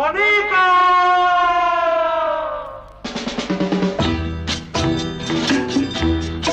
मोनिका!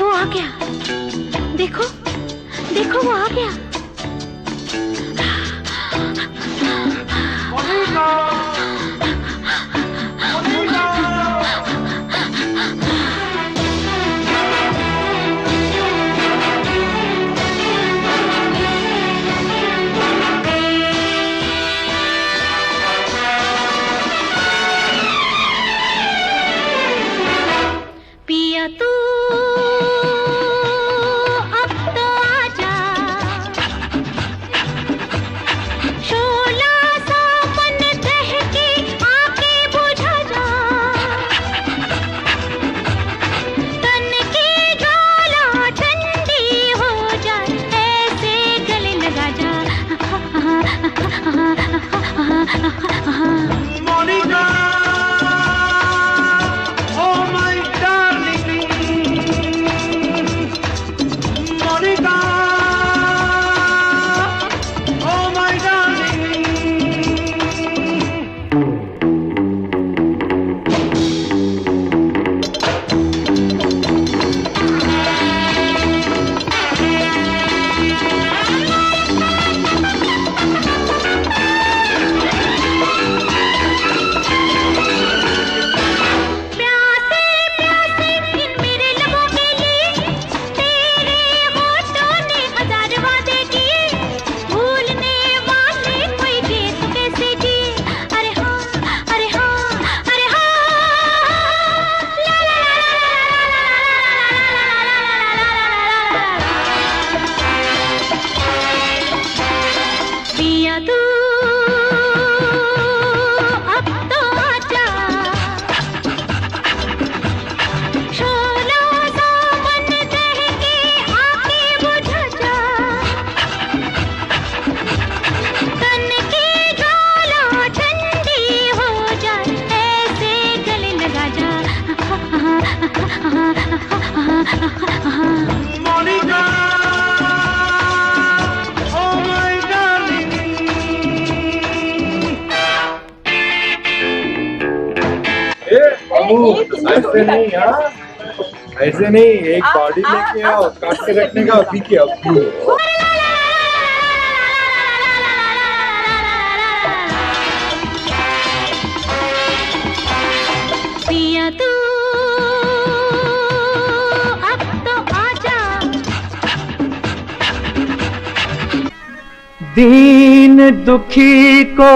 वो आ गया। देखो देखो, वो आ गया। मोनिका! मोनिका! पिया तू अब तो आजा, शोला सा मन दहके आके बुझा जा, तन की ज्वाला ठंडी हो जाए ऐसे गले लगा जा। Monika! Oh my darling! Monica! Oh my darling! प्यासे प्यासे इन मेरे लबों के लिए तेरे होठों ने हजार वादे किए, भूलने वाले कोई जिए तो कैसे जिए। अरे हाँ, अरे हाँ, अरे हाँ, ला ला पिया तू अब तो आजा, शोला सा मन दहके आके बुझा जा, तन की ज्वाला ठंडी हो जाए ऐसे गले लगा जा। Monica! Oh my darling! बाबू ऐसे नहीं यार, ऐसे नहीं। एक बॉडी लेके आओ, काट के रखने का अभी के अभी। पिया तू अब तो आजा, दीन दुखी को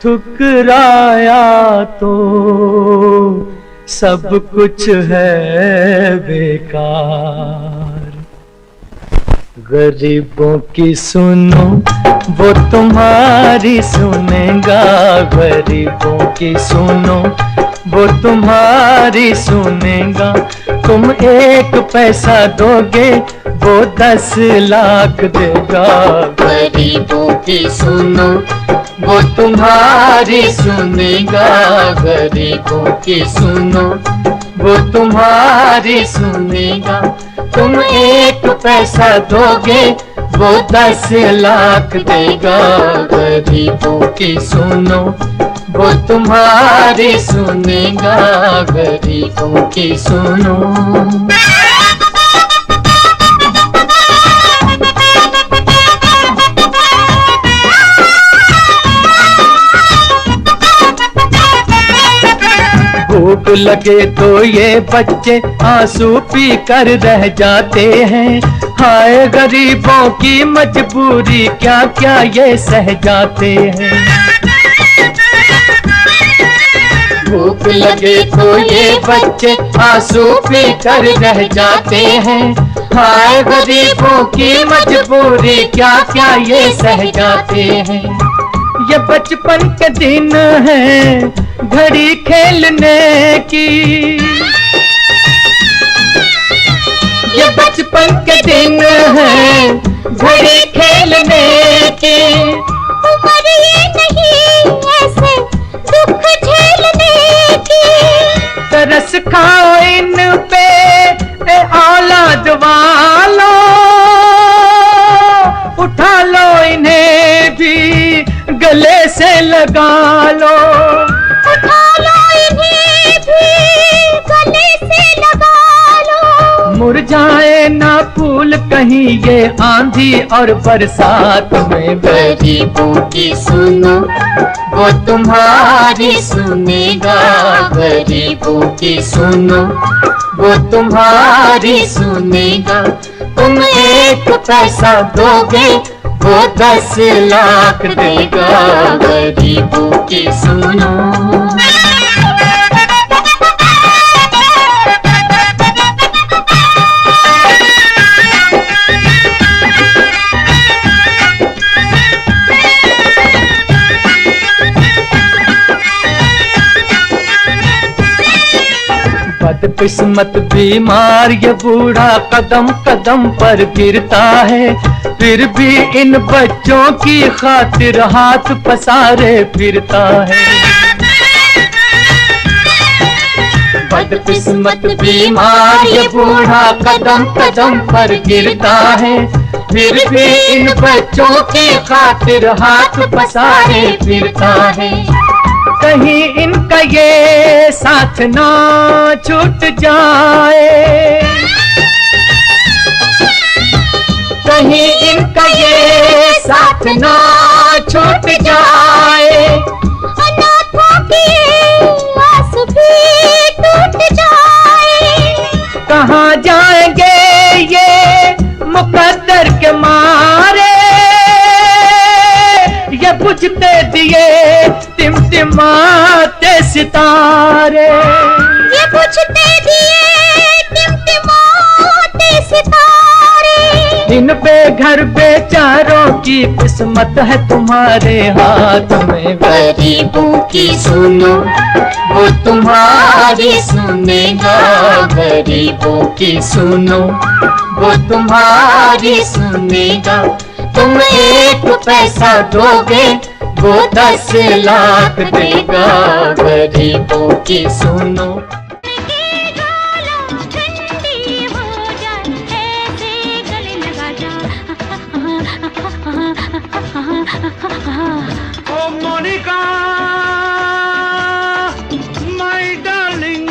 ठुकराया तो सब कुछ है बेकार। गरीबों की सुनो वो तुम्हारी सुनेगा, गरीबों की सुनो वो तुम्हारी सुनेगा। तुम 1 पैसा दोगे वो 10 लाख देगा। गरीबों की सुनो वो तुम्हारी सुनेगा, गरीबों की सुनो वो तुम्हारी सुनेगा। तुम 1 पैसा दोगे वो 10 लाख देगा। गरीबों की सुनो वो तुम्हारी सुनेगा, गरीबों की सुनो। भूख लगे तो ये बच्चे आंसू पी कर रह जाते हैं। हाय गरीबों की मजबूरी क्या क्या ये सह जाते हैं। भूख लगे तो ये बच्चे आंसू पी कर रह जाते हैं। हाय गरीबों की मजबूरी क्या क्या ये सह जाते हैं। ये बचपन के दिन हैं घड़ी खेलने की, ये बचपन के दिन हैं घड़ी खेलने की। उम्र ये नहीं ऐसे दुख झेलने की, तरस खाओ इन पे ए औलाद वालों, उठा लो इन्हें भी गले से लगा लो, उठा लो इन्हें भी गले से लगा लो। मुरझाए ना फूल कहीं ये आंधी और बरसात में। गरीबों की सुनो वो तुम्हारी सुनेगा, गरीबों की सुनो वो तुम्हारी सुनेगा। तुम 1 पैसा दोगे वो 10 लाख देगा, गरीबों की सुनो। बदकिस्मत बीमार ये बूढ़ा कदम कदम पर गिरता है, फिर भी इन बच्चों की खातिर हाथ पसारे फिरता है। बदकिस्मत बीमार ये बूढ़ा कदम कदम पर गिरता है, फिर भी इन बच्चों की खातिर हाथ पसारे फिरता है। कहीं इनका ये साथ ना छूट जाए, कहीं इनका ये साथ ना छूट जाए। अनाथों की आस भी टूट जाए। कहाँ जाएंगे ये मुकद्दर के मारे, ये बुझते दिए टिमटिमाते सितारे, ये बुझते दिए टिमटिमाते सितारे। इन बेघर बेचारों की किस्मत है तुम्हारे हाथ में। गरीबों की सुनो वो तुम्हारी सुनेगा, गरीबों की सुनो वो तुम्हारी सुनेगा। तुम 1 पैसा दोगे वो 10 लाख देगा, गरीबों की सुनो। Oh Monica, my darling.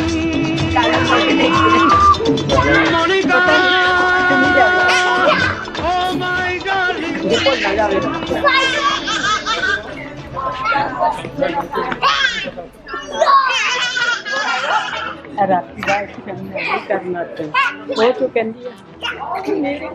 Monica, oh my darling. राती बात करना वो तो कहती है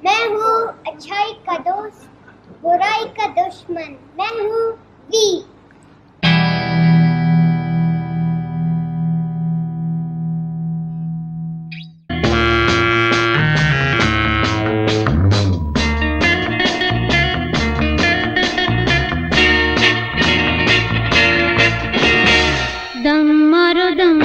मैं हूँ अच्छाई का दोस्त, बुराई का दुश्मन, मैं हूँ वी। दम मारो दम,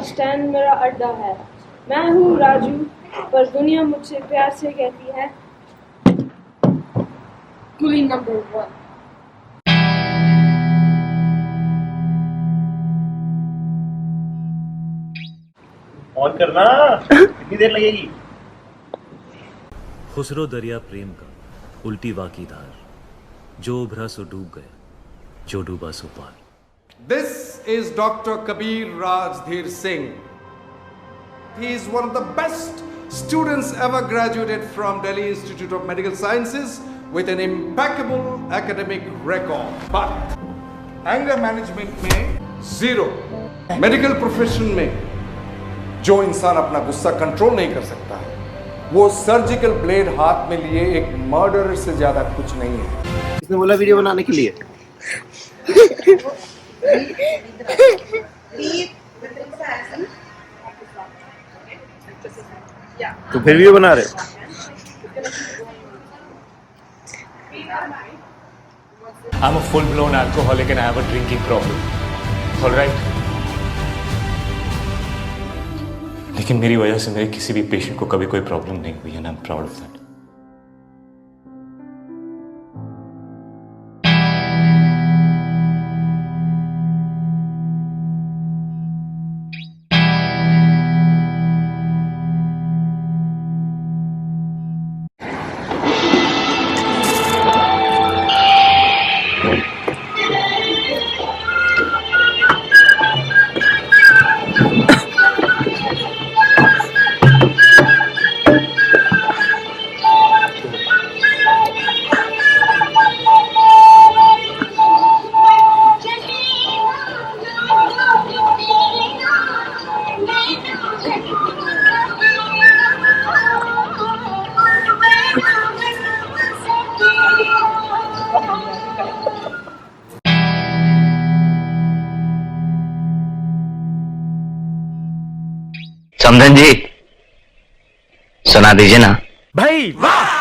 स्टैंड मेरा अड्डा है। मैं हूँ राजू, पर दुनिया मुझसे प्यार से कहती है कुली नंबर 1। ऑन करना, कितनी देर लगेगी? खुसरो दरिया प्रेम का उल्टी वाकी धार, जो उभरा सो डूब गया, जो डूबा सो पार। This is Dr. Kabir Rajdhir Singh. He is one of the best students ever graduated from Delhi Institute of Medical Sciences with an impeccable academic record. But anger management में zero. Medical profession में जो इंसान अपना गुस्सा control नहीं कर सकता है, वो सर्जिकल ब्लेड हाथ में लिए एक मर्डरर से ज्यादा कुछ नहीं है। इसने बोला वीडियो बनाने के लिए। तो फिर वीडियो बना रहे? I'm a full-blown alcoholic and I have a drinking problem. All right. लेकिन मेरी वजह से मेरे किसी भी पेशेंट को कभी कोई प्रॉब्लम नहीं हुई, and I'm proud of that. समधन जी, सुना दीजिए ना भाई। वाह!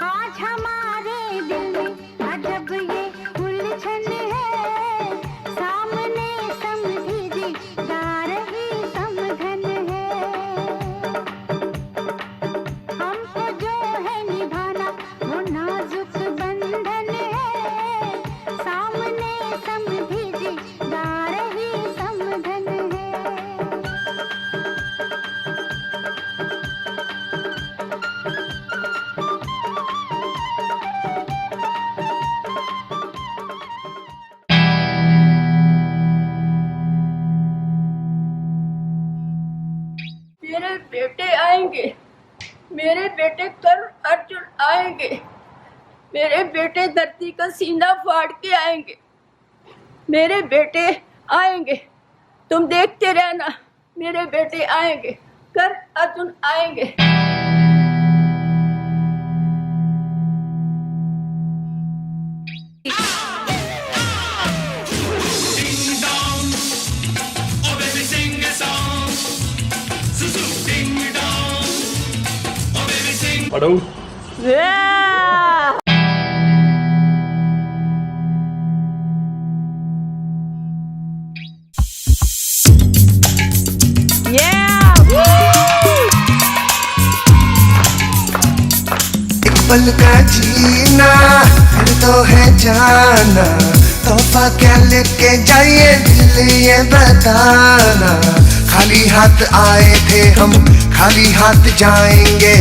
आज हमारे दिल में अजब ये उलझन है, सामने समझी जी जा रही समधन है। हमको जो है निभाना वो नाजुक बंधन है, सामने समझी जी जा रही समधन है। मेरे बेटे आएंगे, मेरे बेटे कर अर्जुन आएंगे, मेरे बेटे धरती का सीना फाड़ के आएंगे, मेरे बेटे आएंगे, तुम देखते रहना, मेरे बेटे आएंगे, कर अर्जुन आएंगे। पढ़ो। पल का जीना फिर तो है जाना, तोहफा क्या लेके जाइए दिल ये बताना। खाली हाथ आए थे हम, खाली हाथ जाएंगे,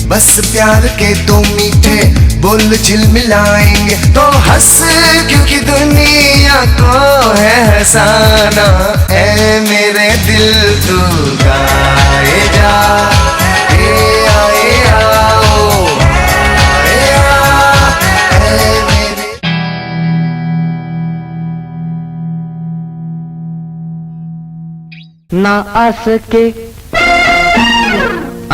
बस प्यार के दो मीठे बोल झिलमिलाएंगे। तो हंस क्योंकि दुनिया को है हंसाना, ऐ मेरे दिल तू गाए जा, आए आओ, आए आ, ऐ मेरे। ना आ सके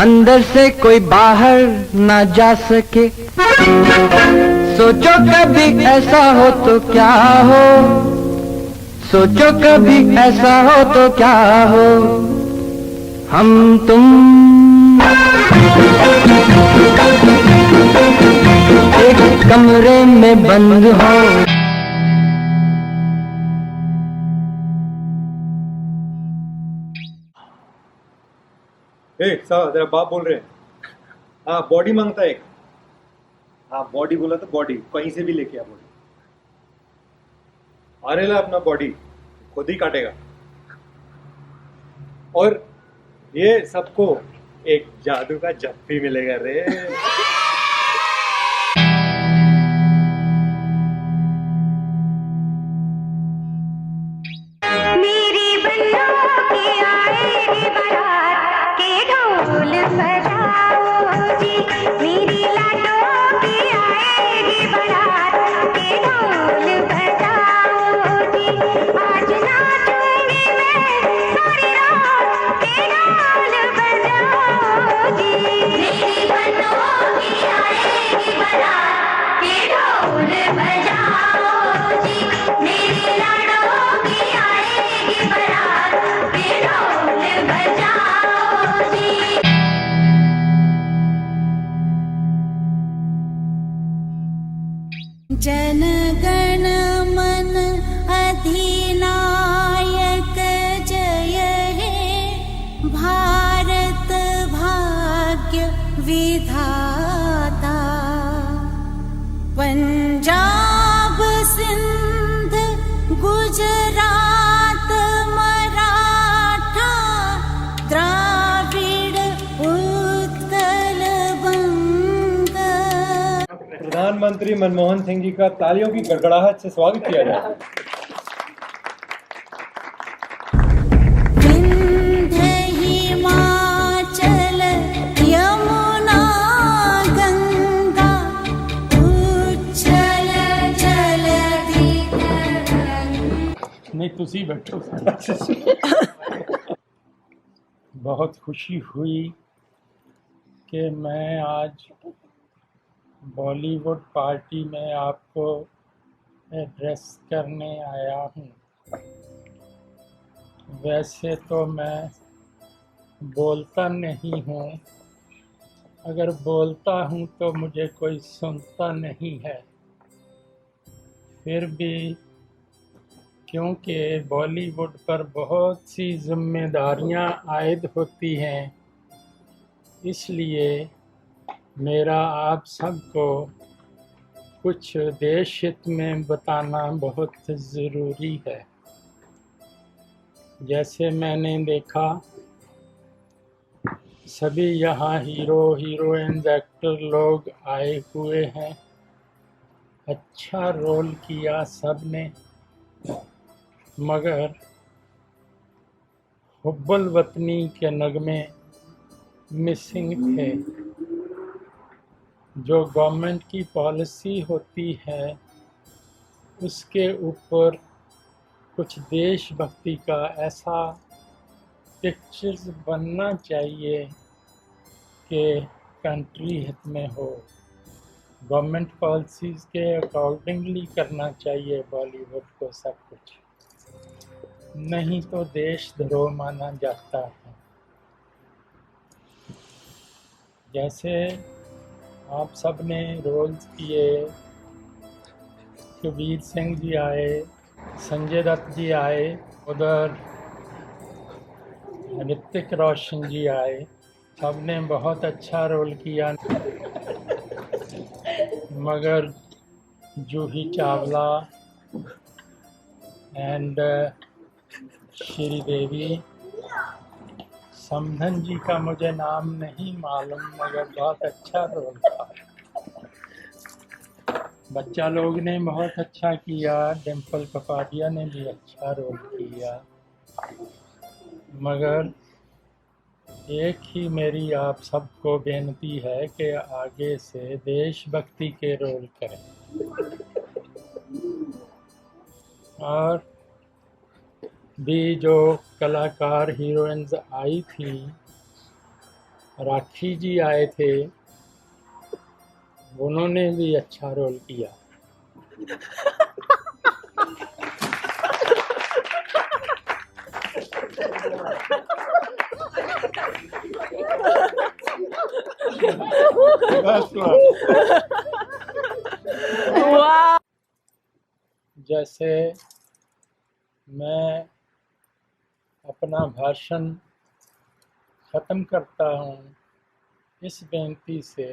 अंदर से कोई बाहर ना जा सके, सोचो कभी ऐसा हो तो क्या हो, सोचो कभी ऐसा हो तो क्या हो। हम तुम एक कमरे में बंद हो। साहब तेरा बाप बोल रहे हैं। हाँ बॉडी मांगता है एक। हाँ बॉडी बोला तो बॉडी कहीं से भी लेके आ बॉडी। अरे ला अपना बॉडी खुद ही काटेगा। और ये सबको एक जादू का जप्पी मिलेगा रे। मेरी बन्नों की आएगी बारात के ढोल बजाओ जी। मेरी लाडों की आएगी बारात के ढोल बजाओ जी। आज नाचूंगी मैं सारी रात के ढोल बजाओ जी। मेरी बन्नों की आएगी बारात के ढोल बजाओ जी। मेरी लाडों की आएगी बारात के ढोल बजाओ जी। जन गण मन अधिनायक जय हे भारत भाग्य विधाता। पंजाब सिंध गुजरात मराठा द्राविड़ उत्कल बंग। प्रधानमंत्री मनमोहन सिंह जी का तालियों की गड़गड़ाहट से स्वागत किया जाए। विंध्य हिमाचल यमुना गंगा उच्छल जलधि नहीं तुसी बैठो। बहुत खुशी हुई कि मैं आज बॉलीवुड पार्टी में आपको एड्रेस करने आया हूँ। वैसे तो मैं बोलता नहीं हूँ, अगर बोलता हूँ तो मुझे कोई सुनता नहीं है। फिर भी क्योंकि बॉलीवुड पर बहुत सी जिम्मेदारियाँ आयद होती हैं, इसलिए मेरा आप सबको कुछ देश हित में बताना बहुत ज़रूरी है। जैसे मैंने देखा सभी यहाँ हीरो हीरोइंस एक्टर लोग आए हुए हैं, अच्छा रोल किया सब ने, मगर हुब्बुल वतनी के नगमे मिसिंग थे। जो गवर्नमेंट की पॉलिसी होती है उसके ऊपर कुछ देशभक्ति का ऐसा पिक्चर्स बनना चाहिए कि कंट्री हित में हो। गवर्नमेंट पॉलिसीज़ के अकॉर्डिंगली करना चाहिए बॉलीवुड को सब कुछ, नहीं तो देशद्रोह माना जाता है। जैसे आप सब ने रोल्स किए, कबीर सिंह जी आए, संजय दत्त जी आए, उधर ऋतिक रोशन जी आए, सब ने बहुत अच्छा रोल किया। मगर जूही चावला एंड श्रीदेवी, समधन जी का मुझे नाम नहीं मालूम, मगर बहुत अच्छा रोल था। बच्चा लोग ने बहुत अच्छा किया, डिम्पल कपाडिया ने भी अच्छा रोल किया। मगर एक ही मेरी आप सबको बेनती है कि आगे से देशभक्ति के रोल करें। और भी जो कलाकार हीरोइंस आई थी, राखी जी आए थे, उन्होंने भी अच्छा रोल किया। जैसे मैं अपना भाषण ख़त्म करता हूँ इस बेनती से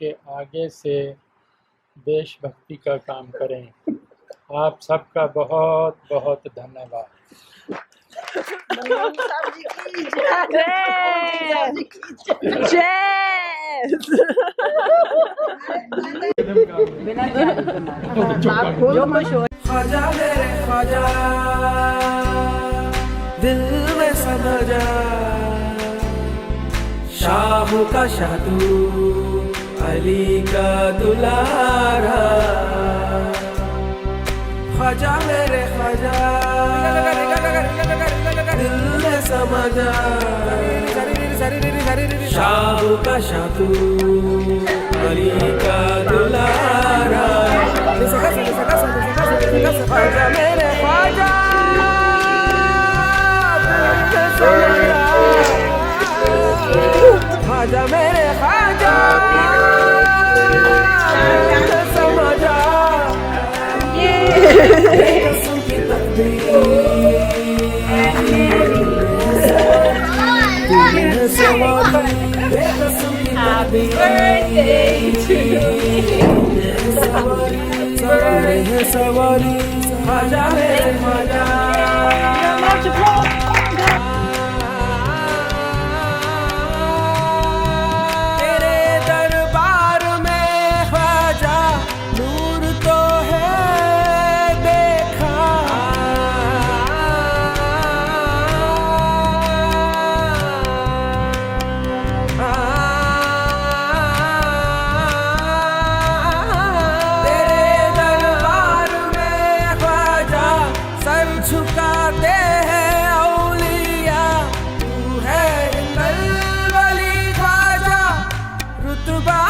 कि आगे से देशभक्ति का काम करें। आप सबका बहुत बहुत धन्यवाद। ख्वाजा मेरे ख्वाजा दिल में समा जा, शाह का शाह तू अली का दुलारा। ख्वाजा मेरे ख्वाजा दिल में समा जा, शाह का शाह तू अली का दुलारा। ख्वाजा मेरे ख्वाजा ख्वाजा मेरे ख्वाजा समा जा, कसम की तकदीर सवारी, कसम की तकदीर सवारी। ख्वाजा मेरे ख्वाजा तेरे दरबार में ख्वाजा नूर तो है देखा, झुकाते हैं औलिया, तू है इंदल वली ख्वाजा रुतबा